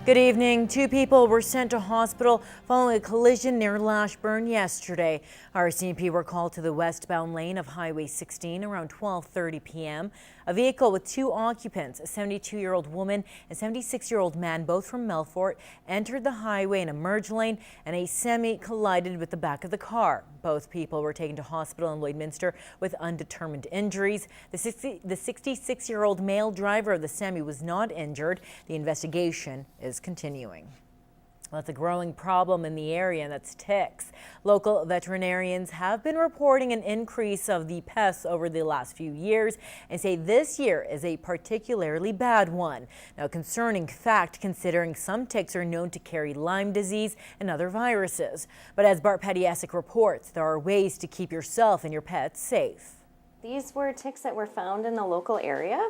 Good evening. 2 people were sent to hospital following a collision near Lashburn yesterday. RCMP were called to the westbound lane of Highway 16 around 12:30 p.m. A vehicle with 2 occupants, a 72-year-old woman and 76-year-old man, both from Melfort, entered the highway in a merge lane and a semi collided with the back of the car. Both people were taken to hospital in Lloydminster with undetermined injuries. The 66-year-old male driver of the semi was not injured. The investigation is continuing. Well, that's a growing problem in the area, and that's ticks. Local veterinarians have been reporting an increase of the pests over the last few years and say this year is a particularly bad one. Now, concerning fact, considering some ticks are known to carry Lyme disease and other viruses. But as Bart Pediasic reports, there are ways to keep yourself and your pets safe. These were ticks that were found in the local area.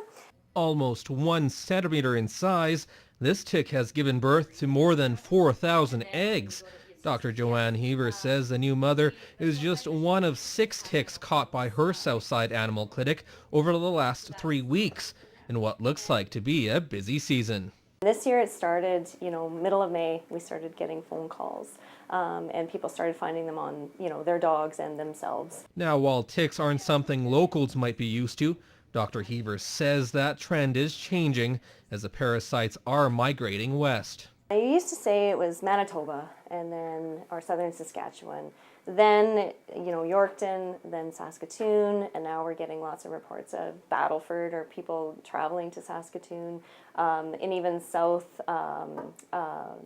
Almost 1 centimeter in size, this tick has given birth to more than 4,000 eggs. Dr. Joanne Heaver says the new mother is just one of 6 ticks caught by her Southside Animal Clinic over the last 3 weeks in what looks like to be a busy season. This year it started, middle of May, we started getting phone calls and people started finding them on, their dogs and themselves. Now, while ticks aren't something locals might be used to, Dr. Heaver says that trend is changing as the parasites are migrating west. I used to say it was Manitoba and then or southern Saskatchewan, then Yorkton, then Saskatoon, and now we're getting lots of reports of Battleford or people traveling to Saskatoon, and even south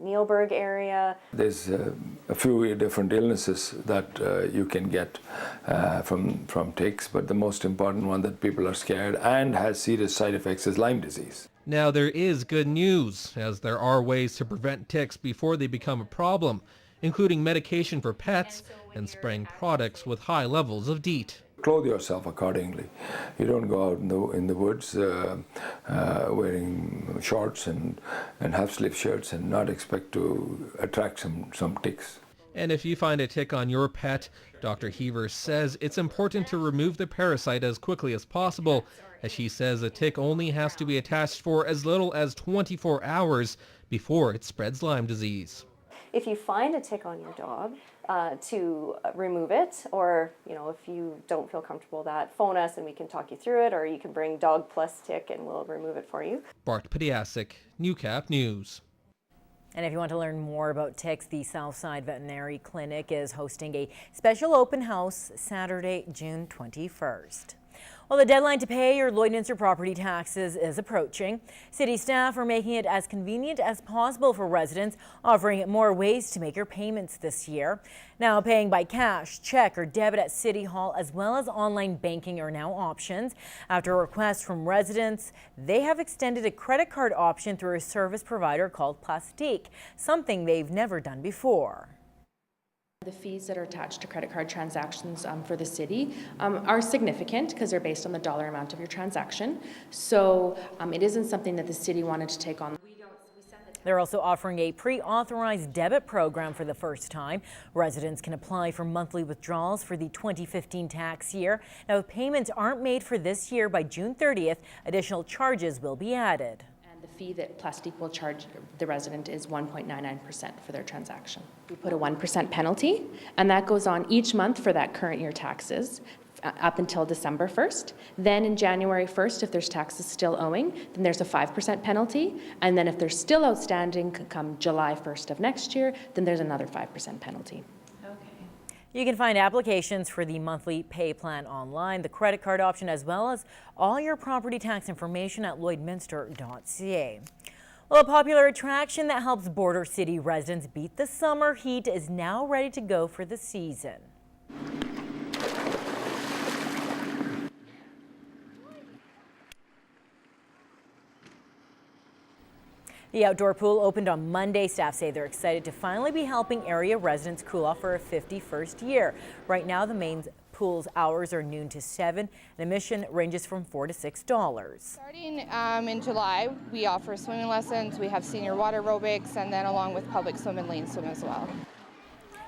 Neilburg area. There's a few different illnesses that you can get from ticks, but the most important one that people are scared and has serious side effects is Lyme disease. Now, there is good news, as there are ways to prevent ticks before they become a problem, including medication for pets and spraying products with high levels of DEET. Clothe yourself accordingly. You don't go out in the woods wearing shorts and half-sleeve shirts and not expect to attract some ticks. And if you find a tick on your pet, Dr. Heaver says it's important to remove the parasite as quickly as possible, as she says a tick only has to be attached for as little as 24 hours before it spreads Lyme disease. If you find a tick on your dog, to remove it, or if you don't feel comfortable with that, phone us and we can talk you through it, or you can bring Dog Plus Tick and we'll remove it for you. Bart Pediasic, Newcap News. And if you want to learn more about ticks, the Southside Veterinary Clinic is hosting a special open house Saturday, June 21st. Well, the deadline to pay your Lloydminster property taxes is approaching. City staff are making it as convenient as possible for residents, offering more ways to make your payments this year. Now, paying by cash, check, or debit at City Hall, as well as online banking, are now options. After a request from residents, they have extended a credit card option through a service provider called Plastique, something they've never done before. The fees that are attached to credit card transactions for the city are significant because they're based on the dollar amount of your transaction. So it isn't something that the city wanted to take on. They're also offering a pre-authorized debit program for the first time. Residents can apply for monthly withdrawals for the 2015 tax year. Now, if payments aren't made for this year by June 30th, additional charges will be added. The fee that Plastique will charge the resident is 1.99% for their transaction. We put a 1% penalty, and that goes on each month for that current year taxes up until December 1st. Then in January 1st, if there's taxes still owing, then there's a 5% penalty. And then if they're still outstanding come July 1st of next year, then there's another 5% penalty. You can find applications for the monthly pay plan online, the credit card option, as well as all your property tax information at lloydminster.ca. Well, a popular attraction that helps border city residents beat the summer heat is now ready to go for the season. The outdoor pool opened on Monday. Staff say they're excited to finally be helping area residents cool off for a 51st year. Right now, the main pool's hours are noon to 7, and admission ranges from $4 to $6. Starting in July, we offer swimming lessons. We have senior water aerobics, and then along with public swim and lane swim as well.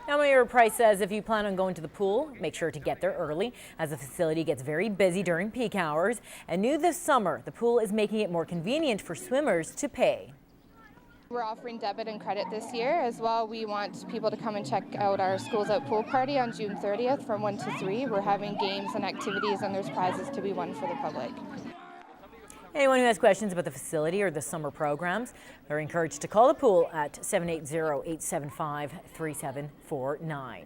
Now, Mayor Price says if you plan on going to the pool, make sure to get there early, as the facility gets very busy during peak hours. And new this summer, the pool is making it more convenient for swimmers to pay. We're offering debit and credit this year as well. We want people to come and check out our Schools Out Pool Party on June 30th from 1 to 3. We're having games and activities, and there's prizes to be won for the public. Anyone who has questions about the facility or the summer programs, they're encouraged to call the pool at 780-875-3749.